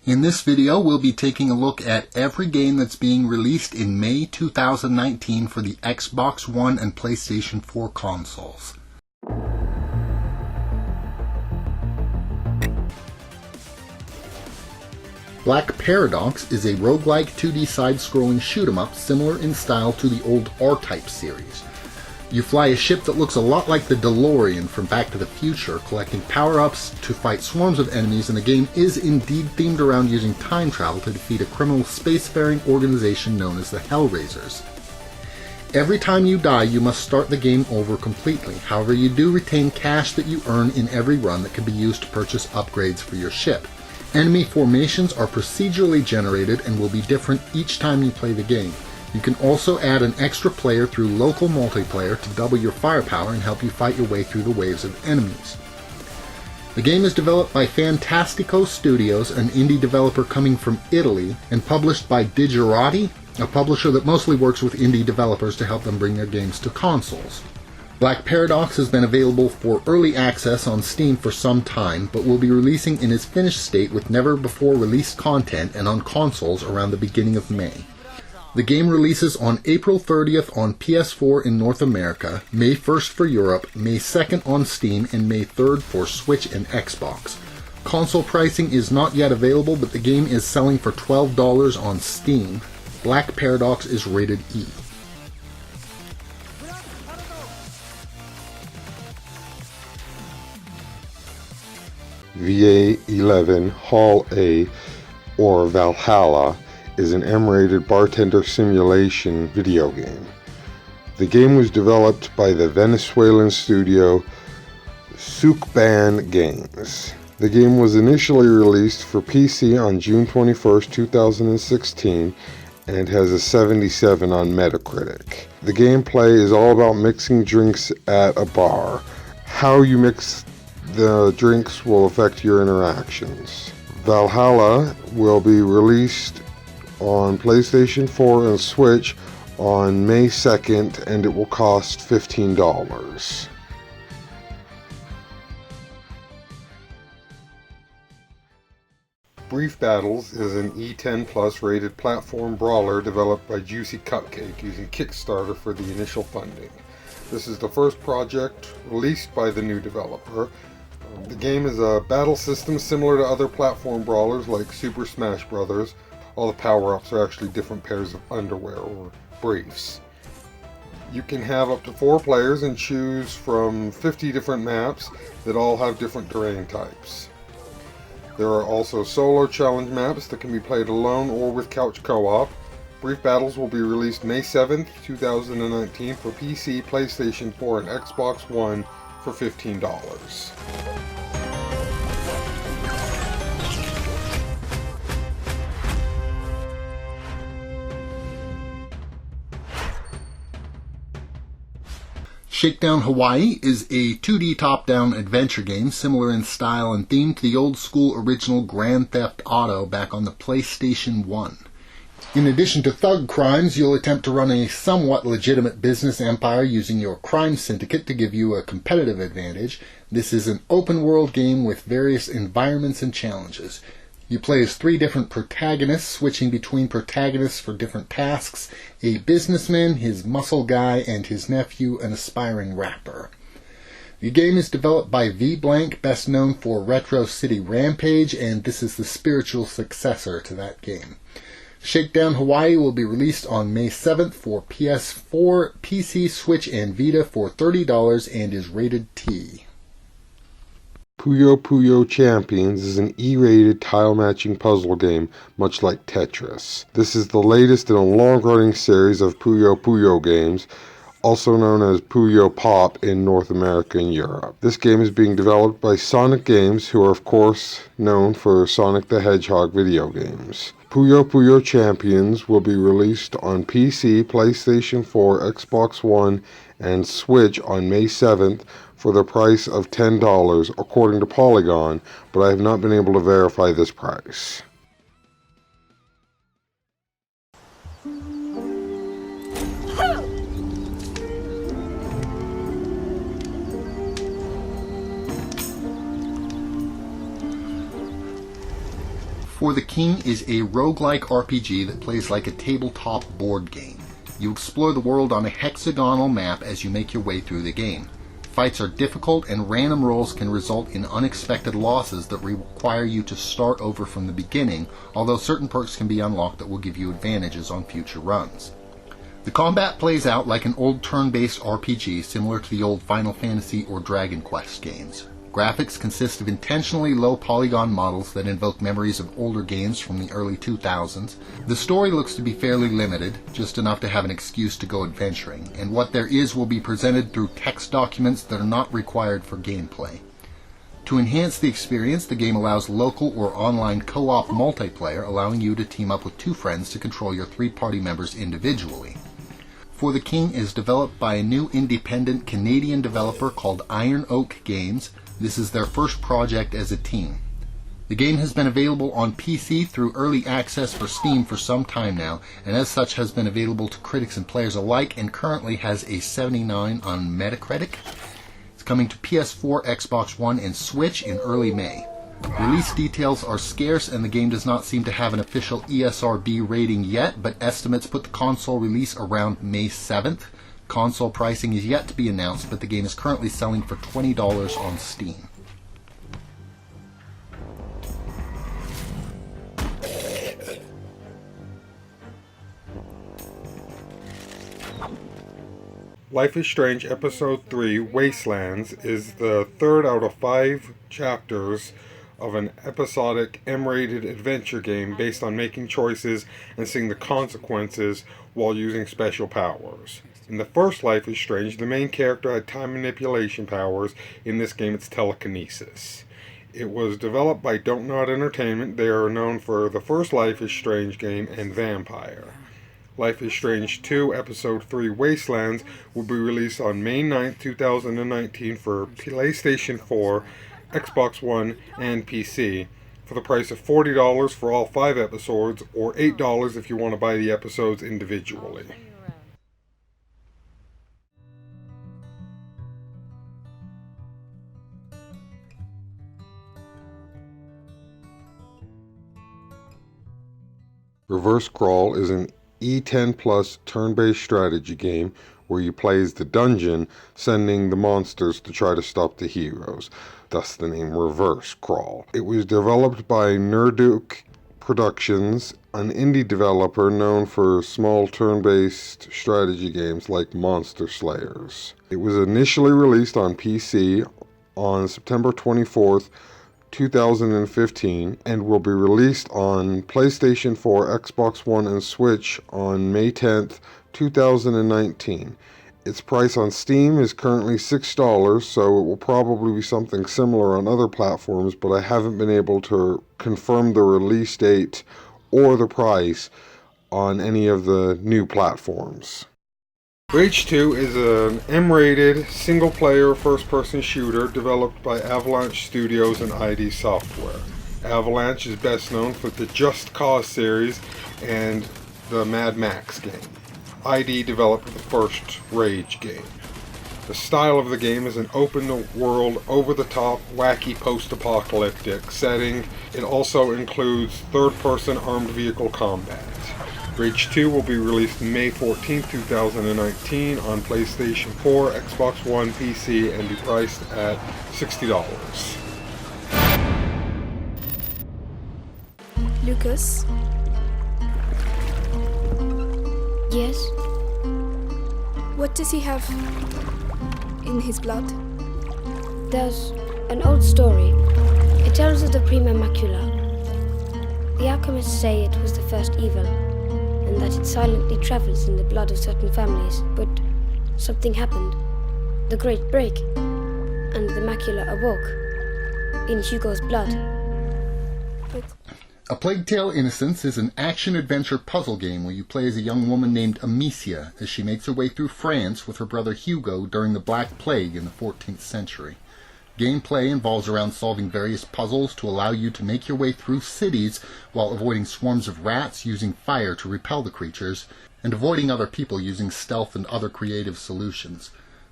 In this video, we'll be taking a look at every game that's being released in May 2019 for the Xbox One and PlayStation 4 consoles. Black Paradox is a roguelike 2D side-scrolling shoot-'em-up similar in style to the old R-Type series. You fly a ship that looks a lot like the DeLorean from Back to the Future, collecting power-ups to fight swarms of enemies, and the game is indeed themed around using time travel to defeat a criminal spacefaring organization known as the Hellraisers. Every time you die, you must start the game over completely. However, you do retain cash that you earn in every run that can be used to purchase upgrades for your ship. Enemy formations are procedurally generated and will be different each time you play the game. You can also add an extra player through local multiplayer to double your firepower and help you fight your way through the waves of enemies. The game is developed by Fantastico Studios, an indie developer coming from Italy, and published by Digerati, a publisher that mostly works with indie developers to help them bring their games to consoles. Black Paradox has been available for early access on Steam for some time, but will be releasing in its finished state with never-before-released content and on consoles around the beginning of May. The game releases on April 30th on PS4 in North America, May 1st for Europe, May 2nd on Steam, and May 3rd for Switch and Xbox. Console pricing is not yet available, but the game is selling for $12 on Steam. Black Paradox is rated E. VA11 Hall A, or Valhalla, is an M-rated bartender simulation video game. The game was developed by the Venezuelan studio Sucban Games. The game was initially released for PC on June 21, 2016, and has a 77 on Metacritic. The gameplay is all about mixing drinks at a bar. How you mix the drinks will affect your interactions. Valhalla will be released on PlayStation 4 and Switch on May 2nd, and it will cost $15. Brief Battles is an E10 Plus rated platform brawler developed by Juicy Cupcake using Kickstarter for the initial funding. This is the first project released by the new developer. The game is a battle system similar to other platform brawlers like Super Smash Bros. All the power-ups are actually different pairs of underwear or briefs. You can have up to 4 players and choose from 50 different maps that all have different terrain types. There are also solo challenge maps that can be played alone or with couch co-op. Brief Battles will be released May 7th, 2019 for PC, PlayStation 4, and Xbox One for $15. Shakedown Hawaii is a 2D top-down adventure game similar in style and theme to the old-school original Grand Theft Auto back on the PlayStation 1. In addition to thug crimes, you'll attempt to run a somewhat legitimate business empire using your crime syndicate to give you a competitive advantage. This is an open-world game with various environments and challenges. You play as 3 different protagonists, switching between protagonists for different tasks: a businessman, his muscle guy, and his nephew, an aspiring rapper. The game is developed by V-Blank, best known for Retro City Rampage, and this is the spiritual successor to that game. Shakedown Hawaii will be released on May 7th for PS4, PC, Switch, and Vita for $30 and is rated T. Puyo Puyo Champions is an E-rated tile-matching puzzle game, much like Tetris. This is the latest in a long-running series of Puyo Puyo games, also known as Puyo Pop in North America and Europe. This game is being developed by Sonic Games, who are of course known for Sonic the Hedgehog video games. Puyo Puyo Champions will be released on PC, PlayStation 4, Xbox One, and Switch on May 7th for the price of $10, according to Polygon, but I have not been able to verify this price. For the King is a roguelike RPG that plays like a tabletop board game. You explore the world on a hexagonal map as you make your way through the game. Fights are difficult and random rolls can result in unexpected losses that require you to start over from the beginning, although certain perks can be unlocked that will give you advantages on future runs. The combat plays out like an old turn-based RPG similar to the old Final Fantasy or Dragon Quest games. Graphics consist of intentionally low polygon models that invoke memories of older games from the early 2000s. The story looks to be fairly limited, just enough to have an excuse to go adventuring, and what there is will be presented through text documents that are not required for gameplay. To enhance the experience, the game allows local or online co-op multiplayer, allowing you to team up with two friends to control your three-party members individually. For the King is developed by a new independent Canadian developer called Iron Oak Games. This is their first project as a team. The game has been available on PC through early access for Steam for some time now, and as such has been available to critics and players alike, and currently has a 79 on Metacritic. It's coming to PS4, Xbox One, and Switch in early May. Release details are scarce and the game does not seem to have an official ESRB rating yet, but estimates put the console release around May 7th. Console pricing is yet to be announced, but the game is currently selling for $20 on Steam. Life is Strange Episode 3 Wastelands is the third out of 5 chapters of an episodic M-rated adventure game based on making choices and seeing the consequences while using special powers. In the first Life is Strange, the main character had time manipulation powers. In this game, it's telekinesis. It was developed by Don't Nod Entertainment. They are known for the first Life is Strange game and Vampire. Life is Strange 2 Episode 3 Wastelands will be released on May 9th, 2019 for PlayStation 4, Xbox One, and PC for the price of $40 for all 5 episodes, or $8 if you want to buy the episodes individually. Reverse Crawl is an E10 Plus turn-based strategy game where you play as the dungeon, sending the monsters to try to stop the heroes. Thus the name Reverse Crawl. It was developed by Nerduke Productions, an indie developer known for small turn-based strategy games like Monster Slayers. It was initially released on PC on September 24th, 2015, and will be released on PlayStation 4, Xbox One, and Switch on May 10th, 2019. Its price on Steam is currently $6, so it will probably be something similar on other platforms, but I haven't been able to confirm the release date or the price on any of the new platforms. Rage 2 is an M-rated, single-player, first-person shooter developed by Avalanche Studios and ID Software. Avalanche is best known for the Just Cause series and the Mad Max game. ID developed the first Rage game. The style of the game is an open-world, over-the-top, wacky post-apocalyptic setting. It also includes third-person armed vehicle combat. Rage 2 will be released May 14, 2019 on PlayStation 4, Xbox One, PC, and be priced at $60. Lucas? Yes? What does he have in his blood? There's an old story. It tells of the Prima Macula. The alchemists say it was the first evil, and that it silently travels in the blood of certain families. But something happened. The Great Break. And the macula awoke. In Hugo's blood. But A Plague Tale: Innocence is an action-adventure puzzle game where you play as a young woman named Amicia as she makes her way through France with her brother Hugo during the Black Plague in the 14th century. Gameplay involves around solving various puzzles to allow you to make your way through cities while avoiding swarms of rats using fire to repel the creatures, and avoiding other people using stealth and other creative solutions.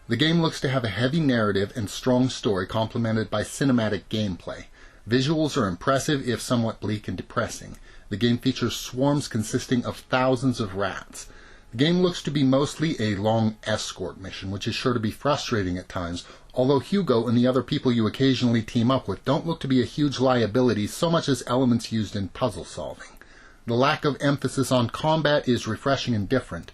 The game looks to have a heavy narrative and strong story complemented by cinematic gameplay. Visuals are impressive, if somewhat bleak and depressing. The game features swarms consisting of thousands of rats. The game looks to be mostly a long escort mission, which is sure to be frustrating at times, although Hugo and the other people you occasionally team up with don't look to be a huge liability so much as elements used in puzzle solving. The lack of emphasis on combat is refreshing and different.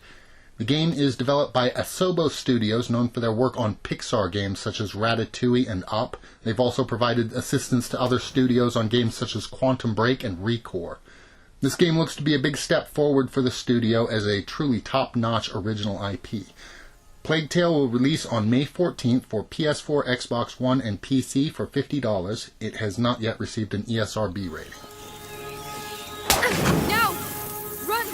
The game is developed by Asobo Studios, known for their work on Pixar games such as Ratatouille and Up. They've also provided assistance to other studios on games such as Quantum Break and Recore. This game looks to be a big step forward for the studio as a truly top-notch original IP. Plague Tale will release on May 14th for PS4, Xbox One, and PC for $50. It has not yet received an ESRB rating. Now! Run!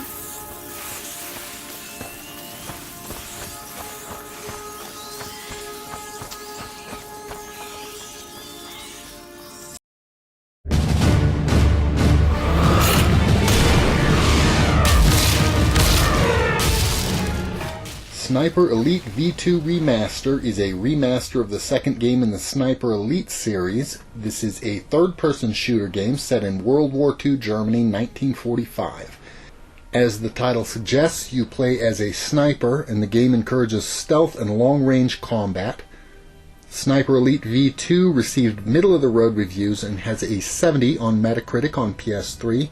Sniper Elite V2 Remaster is a remaster of the second game in the Sniper Elite series. This is a third-person shooter game set in World War II Germany, 1945. As the title suggests, you play as a sniper, and the game encourages stealth and long-range combat. Sniper Elite V2 received middle-of-the-road reviews and has a 70 on Metacritic on PS3.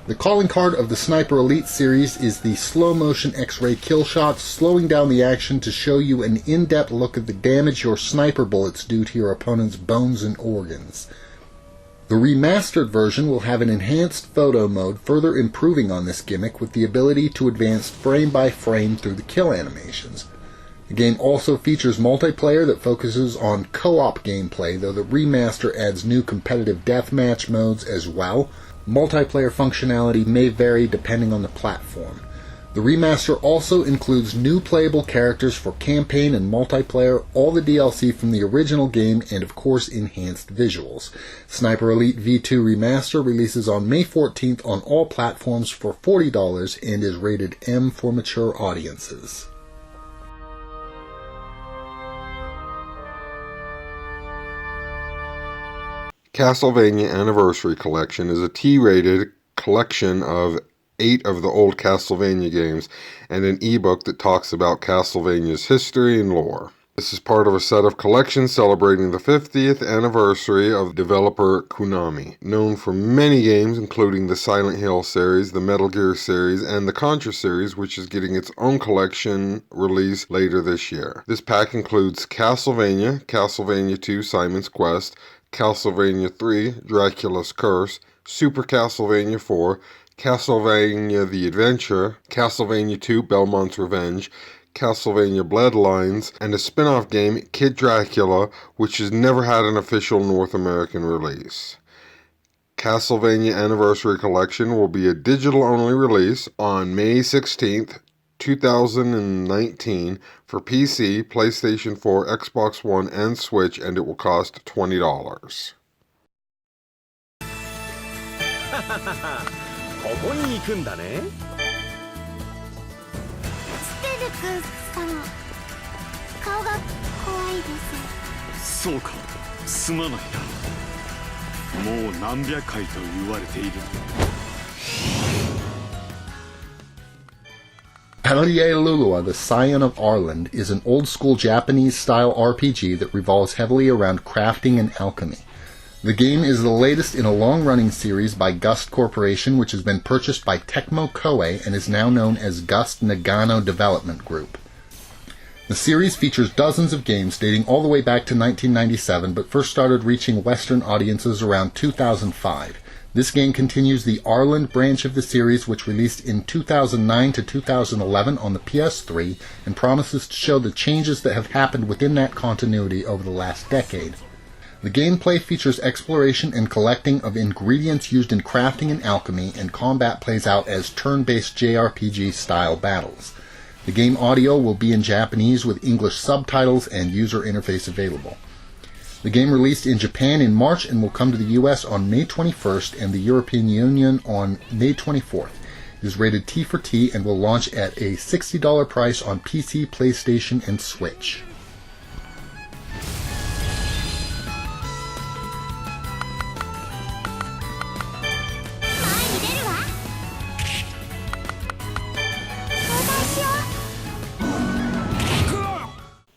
The calling card of the Sniper Elite series is the slow-motion X-ray kill shots, slowing down the action to show you an in-depth look at the damage your sniper bullets do to your opponent's bones and organs. The remastered version will have an enhanced photo mode, further improving on this gimmick with the ability to advance frame by frame through the kill animations. The game also features multiplayer that focuses on co-op gameplay, though the remaster adds new competitive deathmatch modes as well. Multiplayer functionality may vary depending on the platform. The remaster also includes new playable characters for campaign and multiplayer, all the DLC from the original game, and of course enhanced visuals. Sniper Elite V2 Remaster releases on May 14th on all platforms for $40 and is rated M for mature audiences. Castlevania Anniversary Collection is a T-rated collection of 8 of the old Castlevania games and an ebook that talks about Castlevania's history and lore. This is part of a set of collections celebrating the 50th anniversary of developer Konami, known for many games including the Silent Hill series, the Metal Gear series, and the Contra series, which is getting its own collection released later this year. This pack includes Castlevania, Castlevania 2 Simon's Quest, Castlevania 3 Dracula's Curse, Super Castlevania 4, Castlevania The Adventure, Castlevania 2 Belmont's Revenge, Castlevania Bloodlines, and a spin-off game, Kid Dracula, which has never had an official North American release. Castlevania Anniversary Collection will be a digital-only release on May 16th, 2019 for PC, PlayStation 4, Xbox One, and Switch, and it will cost $20. ここに行くんだね。ステルク様、顔が怖いです。そうか、すまないな。もう何百回と言われている。Palie Lulua, the Scion of Arland, is an old-school Japanese-style RPG that revolves heavily around crafting and alchemy. The game is the latest in a long-running series by Gust Corporation, which has been purchased by Tecmo Koei and is now known as Gust Nagano Development Group. The series features dozens of games dating all the way back to 1997, but first started reaching Western audiences around 2005. This game continues the Arland branch of the series, which released in 2009 to 2011 on the PS3, and promises to show the changes that have happened within that continuity over the last decade. The gameplay features exploration and collecting of ingredients used in crafting and alchemy, and combat plays out as turn-based JRPG-style battles. The game audio will be in Japanese with English subtitles and user interface available. The game released in Japan in March and will come to the US on May 21st and the European Union on May 24th. It is rated T for T and will launch at a $60 price on PC, PlayStation, and Switch.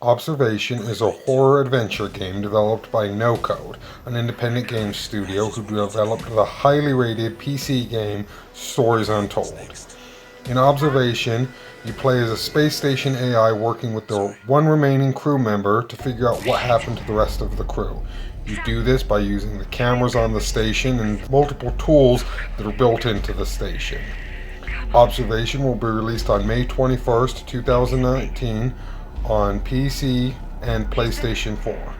Observation is a horror adventure game developed by No Code, an independent game studio who developed the highly rated PC game Stories Untold. In Observation, you play as a space station AI working with the one remaining crew member to figure out what happened to the rest of the crew. You do this by using the cameras on the station and multiple tools that are built into the station. Observation will be released on May 21st, 2019 on PC and PlayStation 4.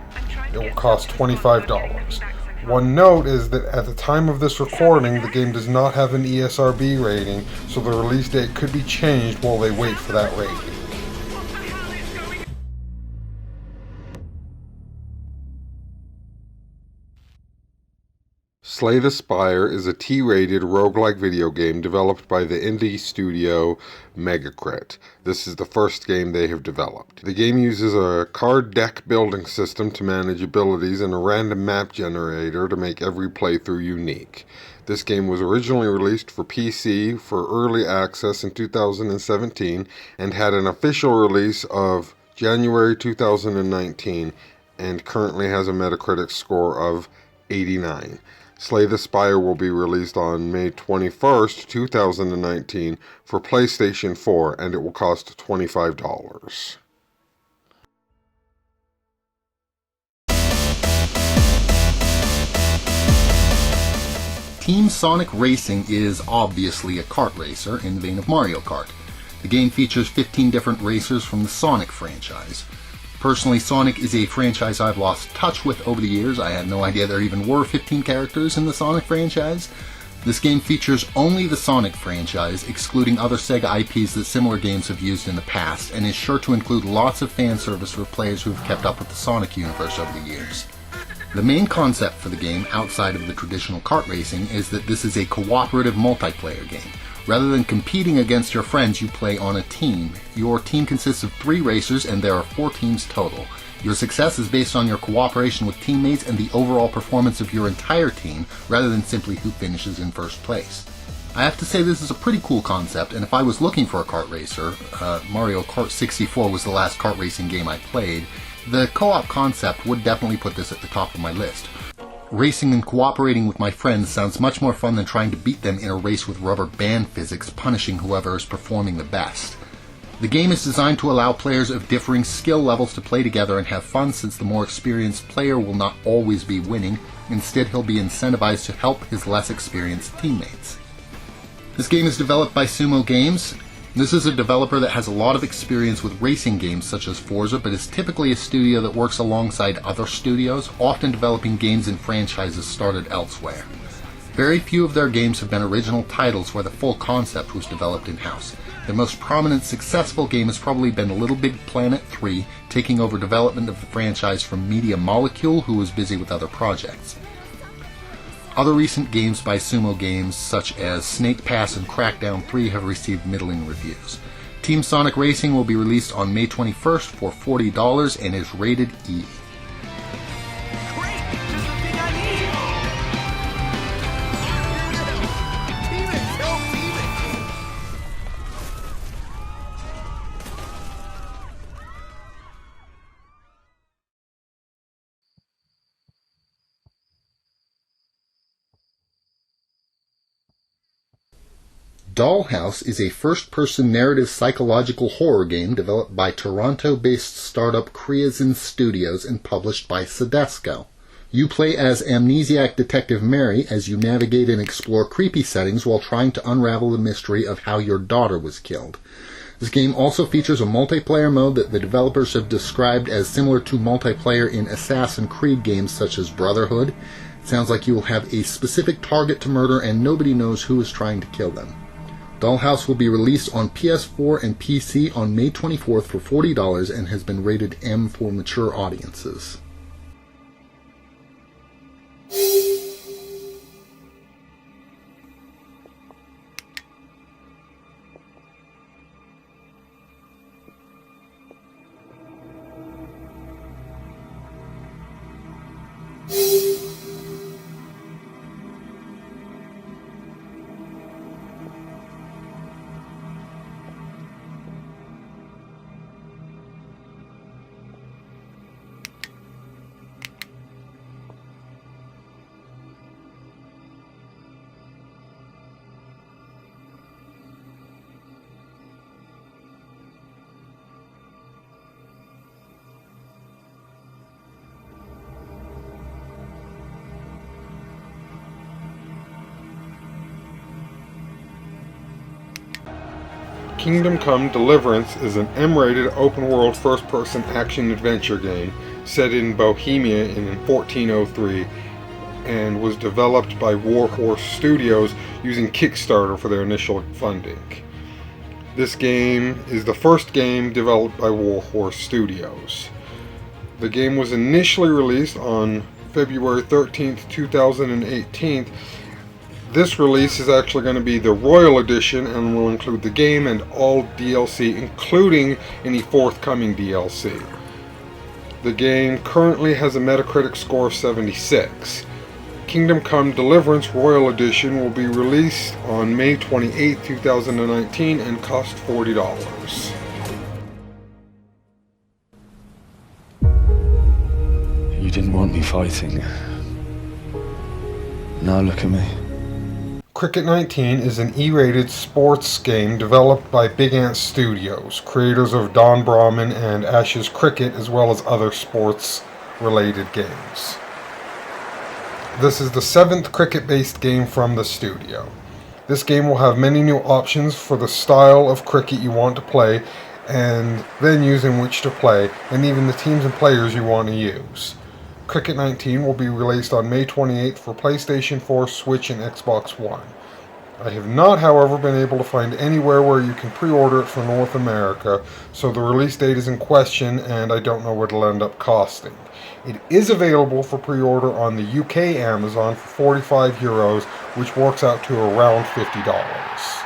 It will cost $25. One note is that at the time of this recording, the game does not have an ESRB rating, so the release date could be changed while they wait for that rating. Slay the Spire is a T-rated roguelike video game developed by the indie studio Megacrit. This is the first game they have developed. The game uses a card deck building system to manage abilities and a random map generator to make every playthrough unique. This game was originally released for PC for early access in 2017 and had an official release of January 2019 and currently has a Metacritic score of 89. Slay the Spire will be released on May 21st, 2019 for PlayStation 4 and it will cost $25. Team Sonic Racing is obviously a kart racer in the vein of Mario Kart. The game features 15 different racers from the Sonic franchise. Personally, Sonic is a franchise I've lost touch with over the years. I had no idea there even were 15 characters in the Sonic franchise. This game features only the Sonic franchise, excluding other Sega IPs that similar games have used in the past, and is sure to include lots of fan service for players who have kept up with the Sonic universe over the years. The main concept for the game, outside of the traditional kart racing, is that this is a cooperative multiplayer game. Rather than competing against your friends, you play on a team. Your team consists of 3 racers and there are 4 teams total. Your success is based on your cooperation with teammates and the overall performance of your entire team, rather than simply who finishes in first place. I have to say this is a pretty cool concept, and if I was looking for a kart racer, Mario Kart 64 was the last kart racing game I played, the co-op concept would definitely put this at the top of my list. Racing and cooperating with my friends sounds much more fun than trying to beat them in a race with rubber band physics, punishing whoever is performing the best. The game is designed to allow players of differing skill levels to play together and have fun, since the more experienced player will not always be winning. Instead, he'll be incentivized to help his less experienced teammates. This game is developed by Sumo Games. This is a developer that has a lot of experience with racing games such as Forza, but is typically a studio that works alongside other studios, often developing games and franchises started elsewhere. Very few of their games have been original titles where the full concept was developed in-house. Their most prominent successful game has probably been Little Big Planet 3, taking over development of the franchise from Media Molecule, who was busy with other projects. Other recent games by Sumo Games, such as Snake Pass and Crackdown 3, have received middling reviews. Team Sonic Racing will be released on May 21st for $40 and is rated E. Dollhouse is a first-person narrative psychological horror game developed by Toronto-based startup Kriazin Studios and published by Sedesco. You play as amnesiac Detective Mary as you navigate and explore creepy settings while trying to unravel the mystery of how your daughter was killed. This game also features a multiplayer mode that the developers have described as similar to multiplayer in Assassin's Creed games such as Brotherhood. It sounds like you will have a specific target to murder and nobody knows who is trying to kill them. Dollhouse will be released on PS4 and PC on May 24th for $40 and has been rated M for mature audiences. Kingdom Come: Deliverance is an M-rated open-world first-person action-adventure game set in Bohemia in 1403 and was developed by Warhorse Studios using Kickstarter for their initial funding. This game is the first game developed by Warhorse Studios. The game was initially released on February 13th, 2018. This release is actually going to be the Royal Edition and will include the game and all DLC, including any forthcoming DLC. The game currently has a Metacritic score of 76. Kingdom Come: Deliverance Royal Edition will be released on May 28, 2019 and cost $40. You didn't want me fighting. Now look at me. Cricket 19 is an E-rated sports game developed by Big Ant Studios, creators of Don Brahman and Ashes Cricket, as well as other sports-related games. This is the 7th cricket-based game from the studio. This game will have many new options for the style of cricket you want to play, and venues in which to play, and even the teams and players you want to use. Cricket 19 will be released on May 28th for PlayStation 4, Switch, and Xbox One. I have not, however, been able to find anywhere where you can pre-order it for North America, so the release date is in question and I don't know what it'll end up costing. It is available for pre-order on the UK Amazon for 45 euros, which works out to around $50.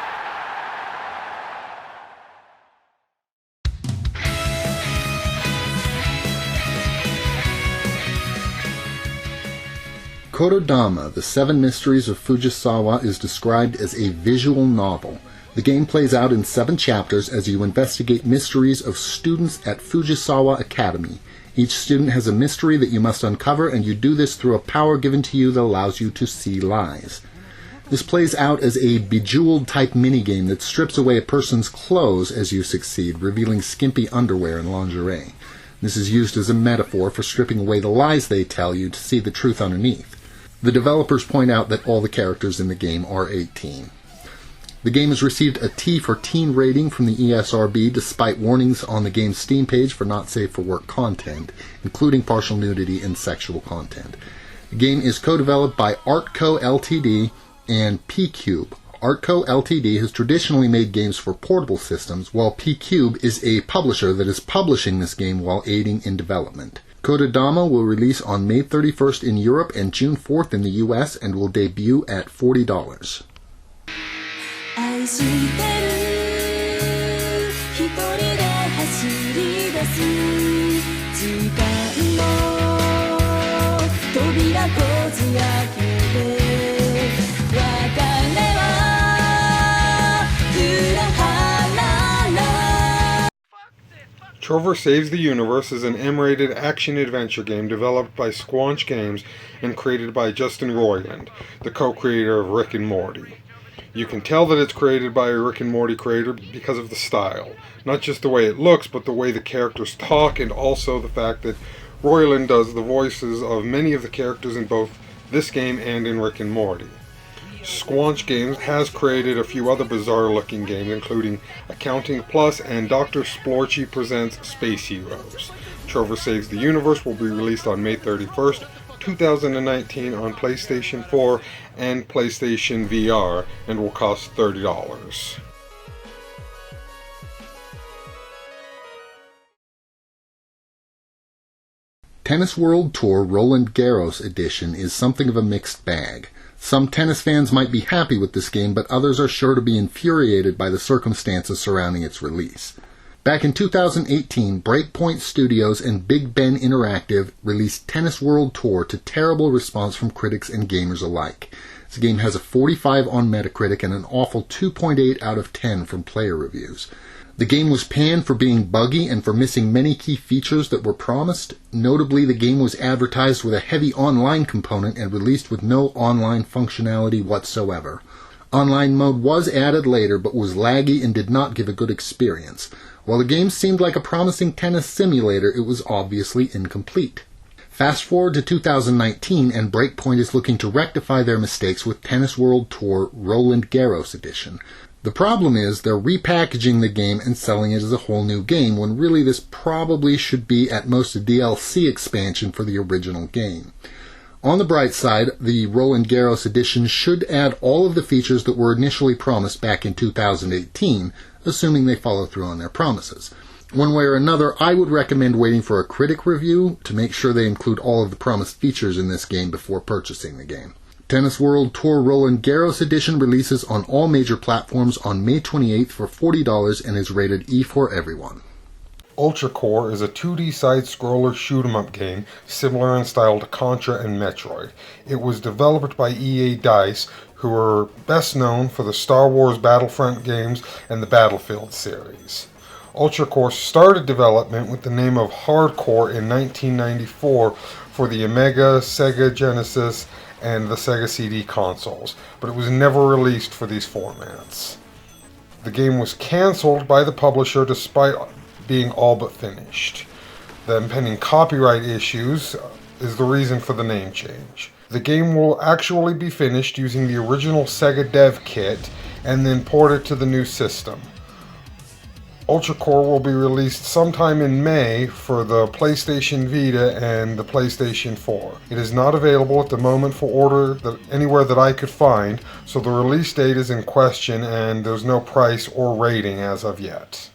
Korodama, The Seven Mysteries of Fujisawa, is described as a visual novel. The game plays out in 7 chapters as you investigate mysteries of students at Fujisawa Academy. Each student has a mystery that you must uncover, and you do this through a power given to you that allows you to see lies. This plays out as a Bejeweled-type minigame that strips away a person's clothes as you succeed, revealing skimpy underwear and lingerie. This is used as a metaphor for stripping away the lies they tell you to see the truth underneath. The developers point out that all the characters in the game are 18. The game has received a T for teen rating from the ESRB despite warnings on the game's Steam page for not safe for work content, including partial nudity and sexual content. The game is co-developed by Artco Ltd. And P-Cube. Artco Ltd. Has traditionally made games for portable systems, while P-Cube is a publisher that is publishing this game while aiding in development. Korodama will release on May 31st in Europe and June 4th in the US and will debut at $40. Trover Saves the Universe is an M-rated action-adventure game developed by Squanch Games and created by Justin Roiland, the co-creator of Rick and Morty. You can tell that it's created by a Rick and Morty creator because of the style. Not just the way it looks, but the way the characters talk, and also the fact that Roiland does the voices of many of the characters in both this game and in Rick and Morty. Squanch Games has created a few other bizarre-looking games, including Accounting Plus and Dr. Splorchy Presents Space Heroes. Trover Saves the Universe will be released on May 31st, 2019 on PlayStation 4 and PlayStation VR and will cost $30. Tennis World Tour Roland Garros Edition is something of a mixed bag. Some tennis fans might be happy with this game, but others are sure to be infuriated by the circumstances surrounding its release. Back in 2018, Breakpoint Studios and Big Ben Interactive released Tennis World Tour to terrible response from critics and gamers alike. This game has a 45 on Metacritic and an awful 2.8 out of 10 from player reviews. The game was panned for being buggy and for missing many key features that were promised. Notably, the game was advertised with a heavy online component and released with no online functionality whatsoever. Online mode was added later, but was laggy and did not give a good experience. While the game seemed like a promising tennis simulator, it was obviously incomplete. Fast forward to 2019, and Breakpoint is looking to rectify their mistakes with Tennis World Tour Roland Garros Edition. The problem is they're repackaging the game and selling it as a whole new game, when really this probably should be at most a DLC expansion for the original game. On the bright side, the Roland Garros Edition should add all of the features that were initially promised back in 2018, assuming they follow through on their promises. One way or another, I would recommend waiting for a critic review to make sure they include all of the promised features in this game before purchasing the game. Tennis World Tour Roland Garros Edition releases on all major platforms on May 28th for $40 and is rated E for everyone. Ultracore is a 2D side-scroller shoot-'em-up game similar in style to Contra and Metroid. It was developed by EA DICE, who are best known for the Star Wars Battlefront games and the Battlefield series. Ultracore started development with the name of Hardcore in 1994 for the Amiga, Sega Genesis, and the Sega CD consoles, but it was never released for these formats. The game was cancelled by the publisher despite being all but finished. The impending copyright issues is the reason for the name change. The game will actually be finished using the original Sega dev kit and then ported to the new system. Ultracore will be released sometime in May for the PlayStation Vita and the PlayStation 4. It is not available at the moment for order anywhere that I could find, so the release date is in question and there's no price or rating as of yet.